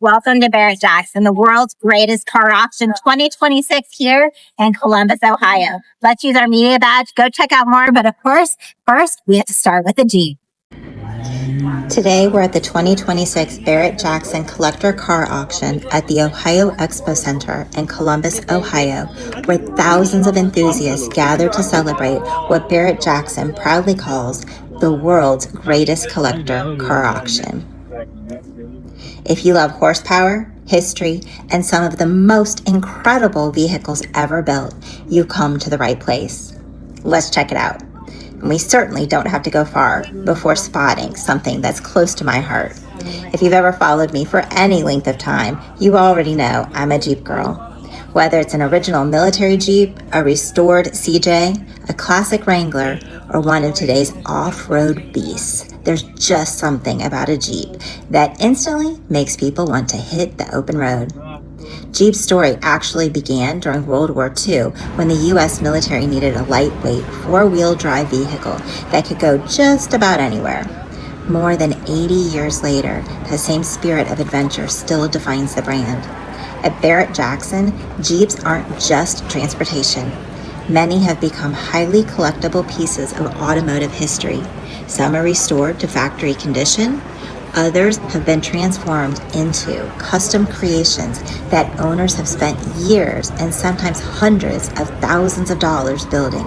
Welcome to Barrett-Jackson, the world's greatest car auction 2026 here in Columbus, Ohio. Let's use our media badge. Go check out more. But of course, first we have to start with the Jeep. Today, we're at the 2026 Barrett-Jackson Collector Car Auction at the Ohio Expo Center in Columbus, Ohio, where thousands of enthusiasts gather to celebrate what Barrett-Jackson proudly calls the world's greatest collector car auction. If you love horsepower, history, and some of the most incredible vehicles ever built, you come to the right place. Let's check it out. And we certainly don't have to go far before spotting something that's close to my heart. If you've ever followed me for any length of time, you already know I'm a Jeep girl. Whether it's an original military Jeep, a restored CJ, a classic Wrangler, or one of today's off-road beasts, there's just something about a Jeep that instantly makes people want to hit the open road. Jeep's story actually began during World War II when the U.S. military needed a lightweight four-wheel drive vehicle that could go just about anywhere. More than 80 years later, the same spirit of adventure still defines the brand. At Barrett-Jackson, Jeeps aren't just transportation. Many have become highly collectible pieces of automotive history. Some are restored to factory condition. Others have been transformed into custom creations that owners have spent years and sometimes hundreds of thousands of dollars building.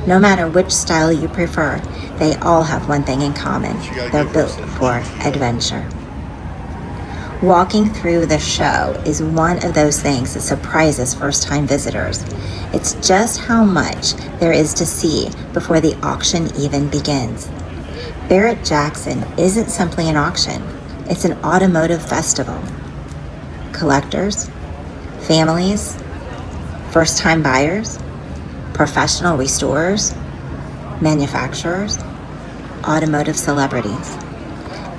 No matter which style you prefer, they all have one thing in common. They're built for adventure. Walking through the show is one of those things that surprises first-time visitors. It's just how much there is to see before the auction even begins. Barrett-Jackson isn't simply an auction, it's an automotive festival. Collectors, families, first-time buyers, professional restorers, manufacturers, automotive celebrities.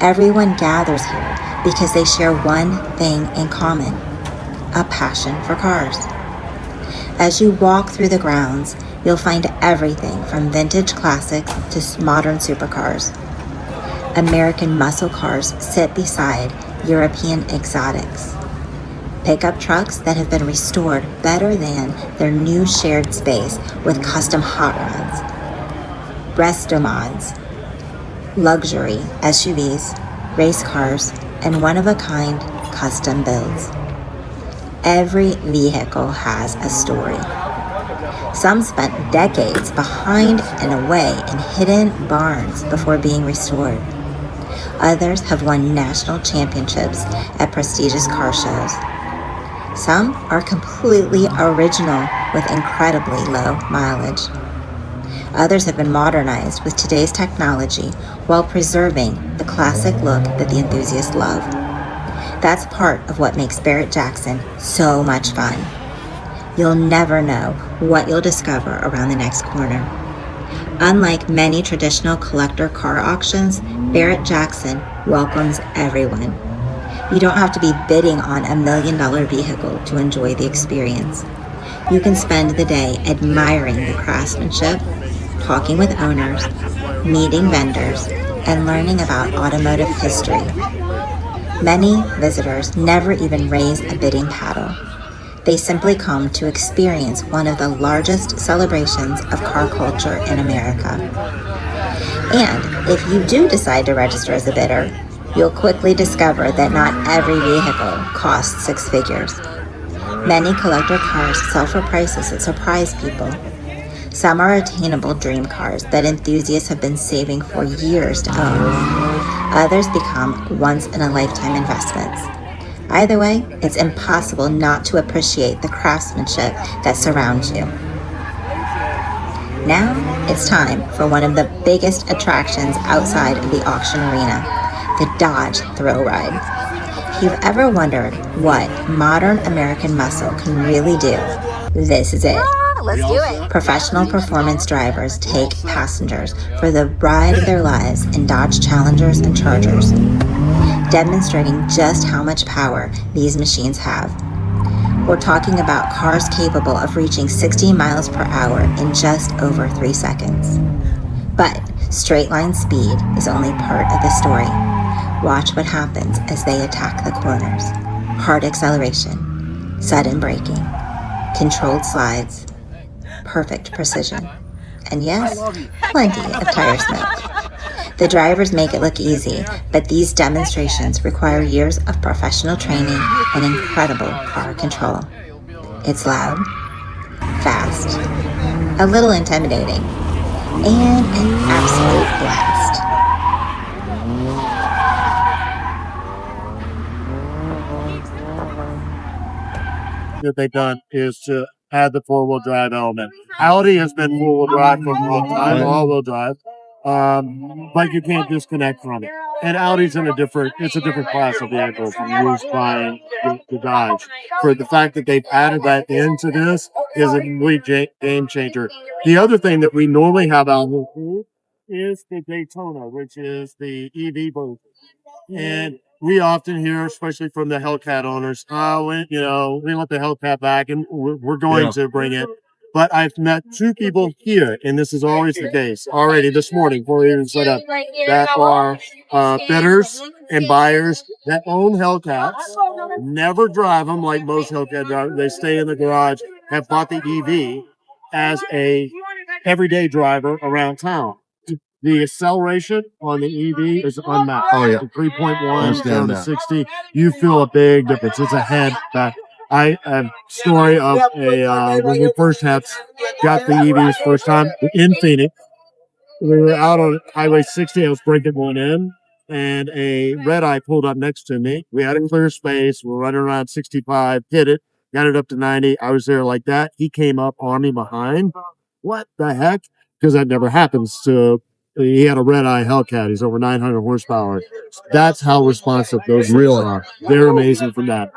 Everyone gathers here because they share one thing in common, a passion for cars. As you walk through the grounds, you'll find everything from vintage classics to modern supercars. American muscle cars sit beside European exotics. Pickup trucks that have been restored better than their new shared space with custom hot rods. Restaurants, luxury SUVs, race cars, and one-of-a-kind custom builds. Every vehicle has a story. Some spent decades behind and away in hidden barns before being restored. Others have won national championships at prestigious car shows. Some are completely original with incredibly low mileage. Others have been modernized with today's technology while preserving the classic look that the enthusiasts love. That's part of what makes Barrett-Jackson so much fun. You'll never know what you'll discover around the next corner. Unlike many traditional collector car auctions, Barrett-Jackson welcomes everyone. You don't have to be bidding on $1 million vehicle to enjoy the experience. You can spend the day admiring the craftsmanship, talking with owners, meeting vendors, and learning about automotive history. Many visitors never even raise a bidding paddle. They simply come to experience one of the largest celebrations of car culture in America. And if you do decide to register as a bidder, you'll quickly discover that not every vehicle costs six figures. Many collector cars sell for prices that surprise people. Some are attainable dream cars that enthusiasts have been saving for years to own. Others become once-in-a-lifetime investments. Either way, it's impossible not to appreciate the craftsmanship that surrounds you. Now, it's time for one of the biggest attractions outside of the auction arena, the Dodge Thrill Ride. If you've ever wondered what modern American muscle can really do, this is it. Let's do it. Professional performance drivers take passengers for the ride of their lives in Dodge Challengers and Chargers, demonstrating just how much power these machines have. We're talking about cars capable of reaching 60 miles per hour in just over 3 seconds. But straight line speed is only part of the story. Watch what happens as they attack the corners. Hard acceleration, sudden braking, controlled slides, perfect precision, and yes, plenty of tire smoke. The drivers make it look easy, but these demonstrations require years of professional training and incredible car control. It's loud, fast, a little intimidating, and an absolute blast. That they've done is to add the four-wheel drive element. Audi has been four-wheel drive for a long time, all-wheel drive, but you can't disconnect from it. And Audi's in it's a different class of vehicle from used buying the Dodge. For the fact that they've added that into this is a complete game changer. The other thing that we normally have out here is the Daytona, which is the EV version. And we often hear, especially from the Hellcat owners, we want the Hellcat back, and we're going to bring it. But I've met two people here, and this is always the case, already this morning, before we even set up, that are bidders and buyers that own Hellcats, never drive them like most Hellcat drivers. They stay in the garage, have bought the EV as a everyday driver around town. The acceleration on the EV is unmatched. Oh, yeah. 3.1 down to 60. You feel a big difference. It's a head back. I have a story of when we first got the EVs first time in Phoenix. We were out on Highway 60. I was breaking one in, and a red eye pulled up next to me. We had a clear space. We're running around 65, hit it, got it up to 90. I was there like that. He came up on me behind. What the heck? Because that never happens to. He had a red-eye Hellcat. He's over 900 horsepower. That's how responsive those really are. They're amazing for that.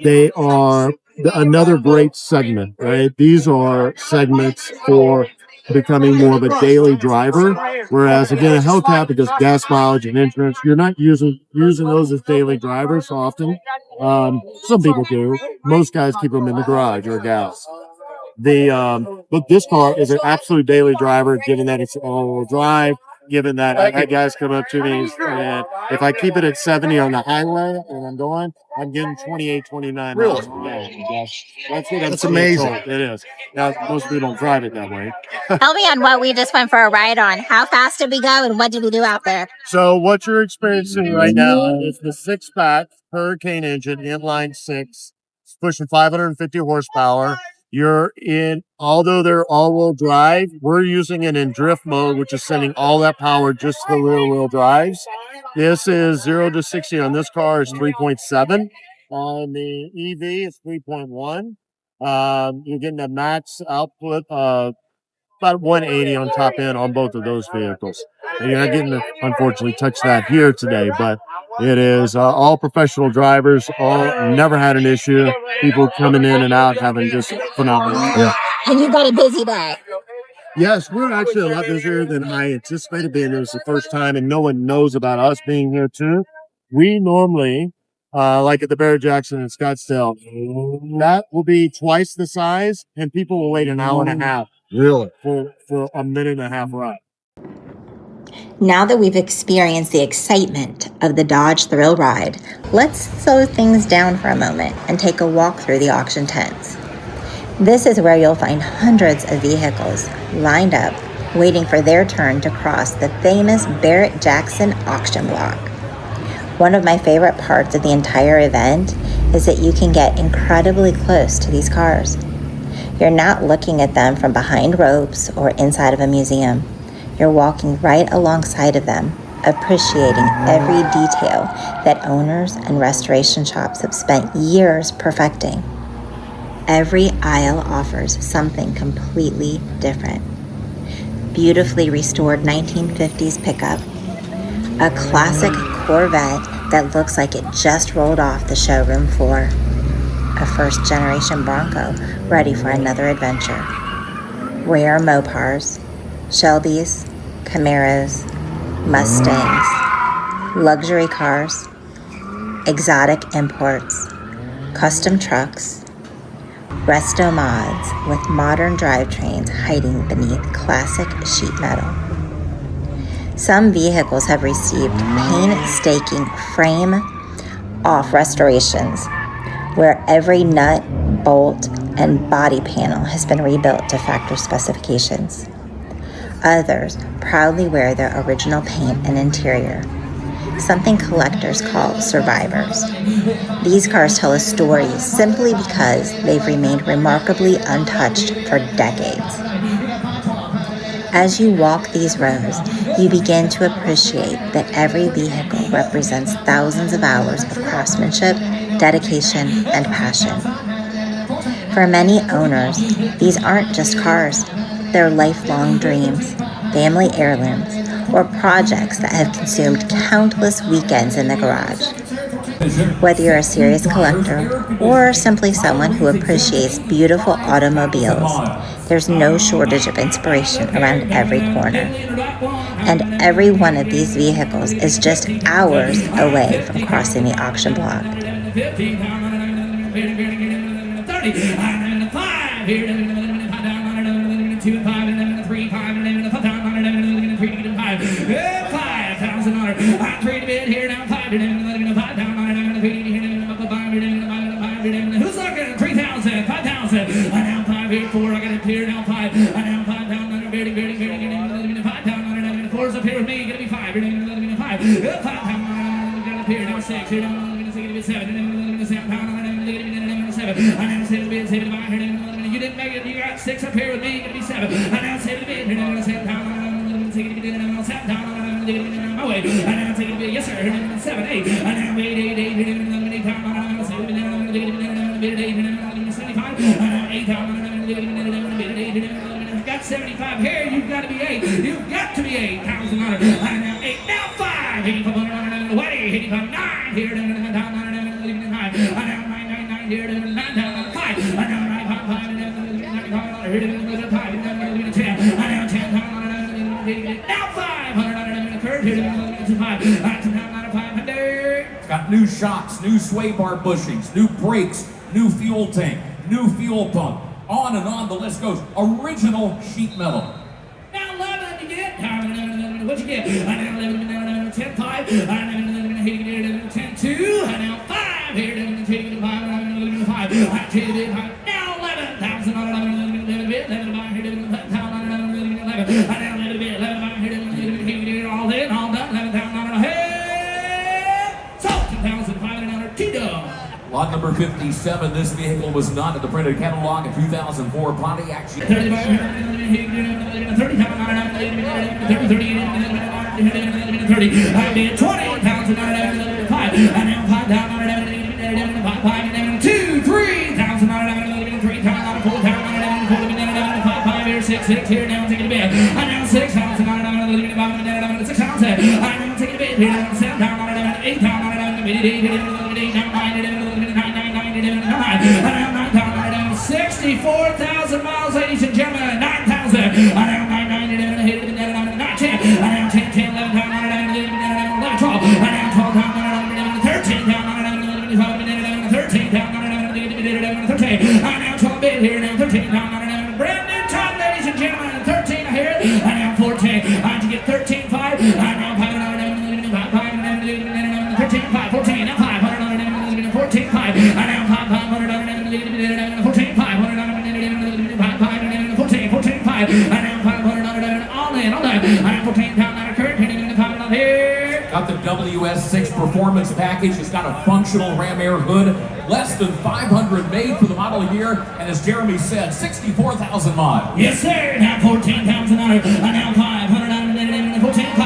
They are another great segment, right? These are segments for becoming more of a daily driver. Whereas, again, a Hellcat, because gas mileage and insurance, you're not using those as daily drivers often. Some people do. Most guys keep them in the garage or gas. But this car is an absolute daily driver, given that it's all-wheel drive, given that I had guys come up to me, and if I keep it at 70 on the highway and I'm going, I'm getting 28, 29 miles per day. That's what I'm amazing. Told. It is. Now, most people don't drive it that way. Tell me on what we just went for a ride on. How fast did we go and what did we do out there? So what you're experiencing right now is the 6-pack Hurricane engine, inline 6, it's pushing 550 horsepower. Although they're all-wheel drive, we're using it in drift mode, which is sending all that power just to the rear-wheel drives. This is 0 to 60 on this car is 3.7. On the EV, it's 3.1. You're getting a max output of about 180 on top end on both of those vehicles. And you're not getting to, unfortunately, touch that here today, but it is all professional drivers, never had an issue. People coming in and out having just phenomenal. Yeah. And you got a busy day. Yes, we're actually a lot busier than I anticipated being. It was the first time, and no one knows about us being here too. We normally, like at the Barrett-Jackson in Scottsdale, that will be twice the size, and people will wait an hour and a half. Really? For a minute and a half ride. Now that we've experienced the excitement of the Dodge Thrill Ride, let's slow things down for a moment and take a walk through the auction tents. This is where you'll find hundreds of vehicles lined up, waiting for their turn to cross the famous Barrett-Jackson auction block. One of my favorite parts of the entire event is that you can get incredibly close to these cars. You're not looking at them from behind ropes or inside of a museum. You're walking right alongside of them, appreciating every detail that owners and restoration shops have spent years perfecting. Every aisle offers something completely different. Beautifully restored 1950s pickup, a classic Corvette that looks like it just rolled off the showroom floor, a first-generation Bronco ready for another adventure, rare Mopars, Shelbys, Camaros, Mustangs, luxury cars, exotic imports, custom trucks, resto mods with modern drivetrains hiding beneath classic sheet metal. Some vehicles have received painstaking frame-off restorations, where every nut, bolt, and body panel has been rebuilt to factory specifications. Others proudly wear their original paint and interior, something collectors call survivors. These cars tell a story simply because they've remained remarkably untouched for decades. As you walk these rows, you begin to appreciate that every vehicle represents thousands of hours of craftsmanship, dedication, and passion. For many owners, these aren't just cars. They're lifelong dreams, family heirlooms, or projects that have consumed countless weekends in the garage. Whether you're a serious collector or simply someone who appreciates beautiful automobiles, there's no shortage of inspiration around every corner. And every one of these vehicles is just hours away from crossing the auction block. Who's looking? 3,000, 5,000. I now 5 here, 4. I got it here now 5. I now 5 down under 5 down under 4 is up here with me. Gonna be 5. You're gonna 5. 5 down got up here now 6. Here now gonna be 7. 7 pound under 7. I now 7 bid 7 by here. You didn't make it. You got 6 up here with me. Gonna be 7. I now 7 bid here now 7 pound under 7 down under my way. I now take it. Yes sir. 7 8. I now 8 8 8 here. Got 75 here, you've got to be 8. You've got to be 8. Pounds and under. I now 8, now 5. 85 85 9 here. I now 9 9 9 here. 9 down 5. I now 9 5 5 here. 5 10. I now 10 now 500 curve here. 5. It's got new shocks, new sway bar bushings, new brakes, new fuel tank, new fuel pump. On and on the list goes. Original sheet metal. Now 11 you get. What you get? I now 11, 10 5. I now 10 2. I now 5 here. 5. I take it 5. Now 11,000 on 11 bit. 11 by here. 11 I now 11 bit. 11 by here. All in, all done. 11,000 on head. So 2,500 T-Dog. Lot number 57, this vehicle was not at the printed catalog in 2004 Pontiac. 30. I did 20,000 5. I now 5 down 5 2 3,000 3,000 4,000 5 here 6 here now take it a bit. I now 6,000 6,000 I now take it a bit here 7,000 8,000 64,000 miles, ladies and gentlemen. 9,000. I now 9,900 hit it 10. I now 10 10 11 12. I now 12 13 13 13. I now 12 bit here now 13. Brand new time, ladies and gentlemen. 13 I hear it. I now 14. How'd you get 13 5? I now 5 13 5 14 now 500 14 5. I now 500 14 500 14 5. I now 500 all in all done. I now 14 pound on a curve hitting the 5 here. Got the WS6 performance package. It's got a functional ram air hood. Less than 500 made for the model year, and as Jeremy said, 64,000 miles. Yes sir. Now 14 pounds an hour. I now 500 14 5. I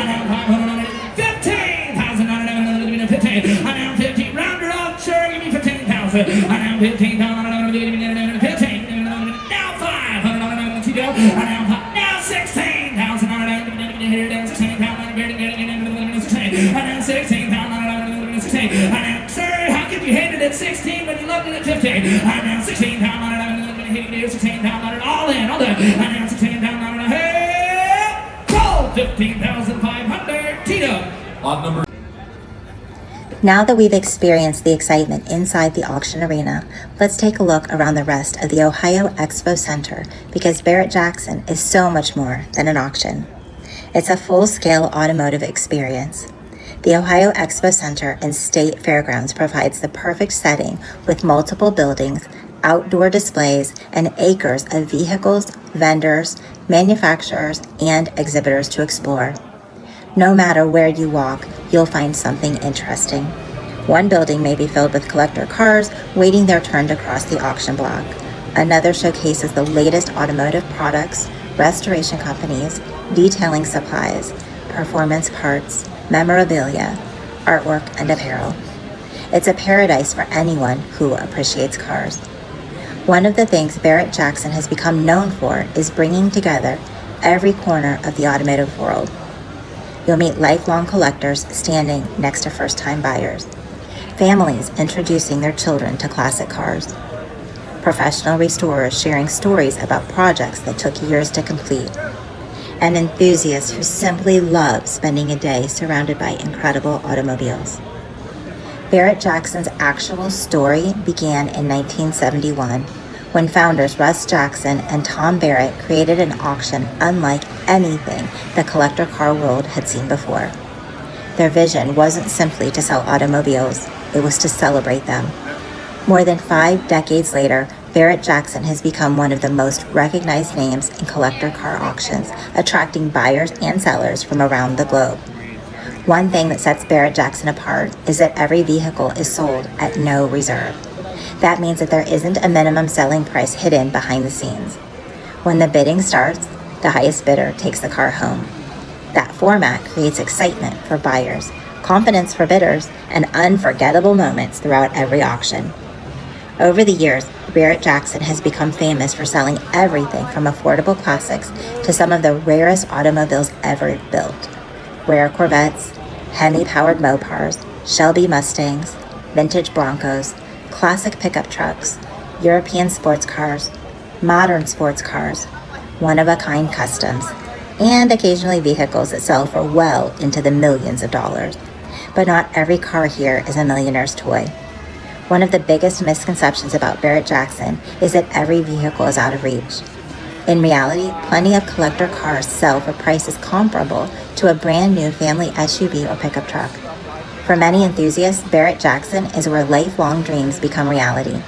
now 500 15,000 15. I now 15. Round it off, sure. Give me 15,000. I now 15,000 15. Now 500 to go. I now 16,000 here. 16,000 I now 16,000 16. I now sir, how could you hate it at 16 when you loved it at 15? I now 16,000 16,000 all in, all done. I now 16,000 hey, sold 15,500 Tito. Lot number. Now that we've experienced the excitement inside the auction arena, let's take a look around the rest of the Ohio Expo Center, because Barrett-Jackson is so much more than an auction. It's a full-scale automotive experience. The Ohio Expo Center and State Fairgrounds provides the perfect setting with multiple buildings, outdoor displays, and acres of vehicles, vendors, manufacturers, and exhibitors to explore. No matter where you walk, you'll find something interesting. One building may be filled with collector cars waiting their turn to cross the auction block. Another showcases the latest automotive products, restoration companies, detailing supplies, performance parts, memorabilia, artwork, and apparel. It's a paradise for anyone who appreciates cars. One of the things Barrett-Jackson has become known for is bringing together every corner of the automotive world. You'll meet lifelong collectors standing next to first-time buyers, families introducing their children to classic cars, professional restorers sharing stories about projects that took years to complete, and enthusiasts who simply love spending a day surrounded by incredible automobiles. Barrett-Jackson's actual story began in 1971 when founders Russ Jackson and Tom Barrett created an auction unlike anything the collector car world had seen before. Their vision wasn't simply to sell automobiles, it was to celebrate them. More than 5 decades later, Barrett-Jackson has become one of the most recognized names in collector car auctions, attracting buyers and sellers from around the globe. One thing that sets Barrett-Jackson apart is that every vehicle is sold at no reserve. That means that there isn't a minimum selling price hidden behind the scenes. When the bidding starts, the highest bidder takes the car home. That format creates excitement for buyers, confidence for bidders, and unforgettable moments throughout every auction. Over the years, Barrett-Jackson has become famous for selling everything from affordable classics to some of the rarest automobiles ever built. Rare Corvettes, Hemi-powered Mopars, Shelby Mustangs, vintage Broncos, classic pickup trucks, European sports cars, modern sports cars, one-of-a-kind customs, and occasionally vehicles that sell for well into the millions of dollars. But not every car here is a millionaire's toy. One of the biggest misconceptions about Barrett-Jackson is that every vehicle is out of reach. In reality, plenty of collector cars sell for prices comparable to a brand new family SUV or pickup truck. For many enthusiasts, Barrett-Jackson is where lifelong dreams become reality.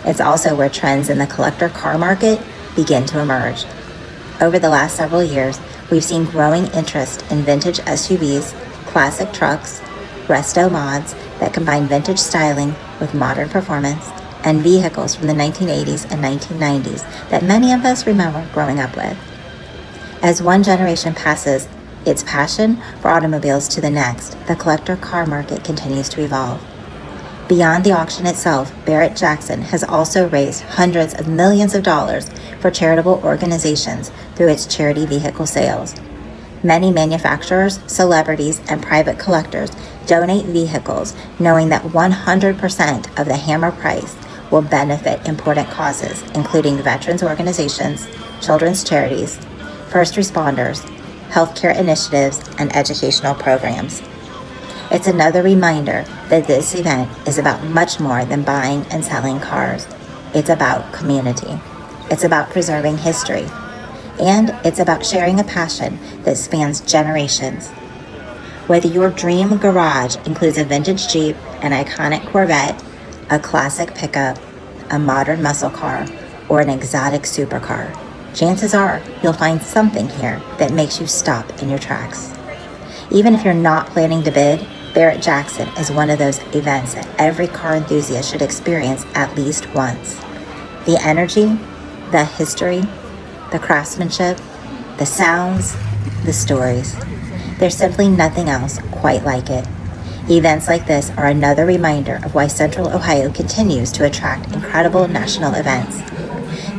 It's also where trends in the collector car market begin to emerge. Over the last several years, we've seen growing interest in vintage SUVs, classic trucks, resto mods that combine vintage styling with modern performance, and vehicles from the 1980s and 1990s that many of us remember growing up with. As one generation passes its passion for automobiles to the next, the collector car market continues to evolve. Beyond the auction itself, Barrett-Jackson has also raised hundreds of millions of dollars for charitable organizations through its charity vehicle sales. Many manufacturers, celebrities, and private collectors donate vehicles knowing that 100% of the hammer price will benefit important causes, including veterans organizations, children's charities, first responders, healthcare initiatives, and educational programs. It's another reminder that this event is about much more than buying and selling cars. It's about community. It's about preserving history. And it's about sharing a passion that spans generations. Whether your dream garage includes a vintage Jeep, an iconic Corvette, a classic pickup, a modern muscle car, or an exotic supercar, chances are you'll find something here that makes you stop in your tracks. Even if you're not planning to bid, Barrett-Jackson is one of those events that every car enthusiast should experience at least once. The energy, the history, the craftsmanship, the sounds, the stories. There's simply nothing else quite like it. Events like this are another reminder of why Central Ohio continues to attract incredible national events.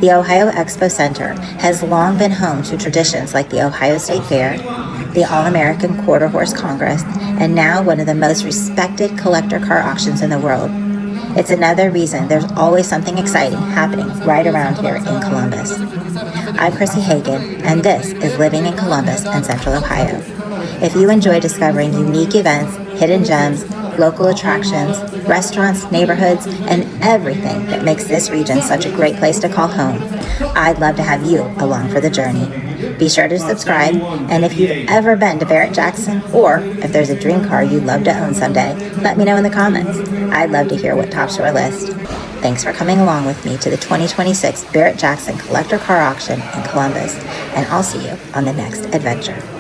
The Ohio Expo Center has long been home to traditions like the Ohio State Fair, the All-American Quarter Horse Congress, and now one of the most respected collector car auctions in the world. It's another reason there's always something exciting happening right around here in Columbus. I'm Chrissy Hagan, and this is Living in Columbus and Central Ohio. If you enjoy discovering unique events, hidden gems, local attractions, restaurants, neighborhoods, and everything that makes this region such a great place to call home, I'd love to have you along for the journey. Be sure to subscribe, and if you've ever been to Barrett-Jackson, or if there's a dream car you'd love to own someday, let me know in the comments. I'd love to hear what tops your list. Thanks for coming along with me to the 2026 Barrett-Jackson Collector Car Auction in Columbus, and I'll see you on the next adventure.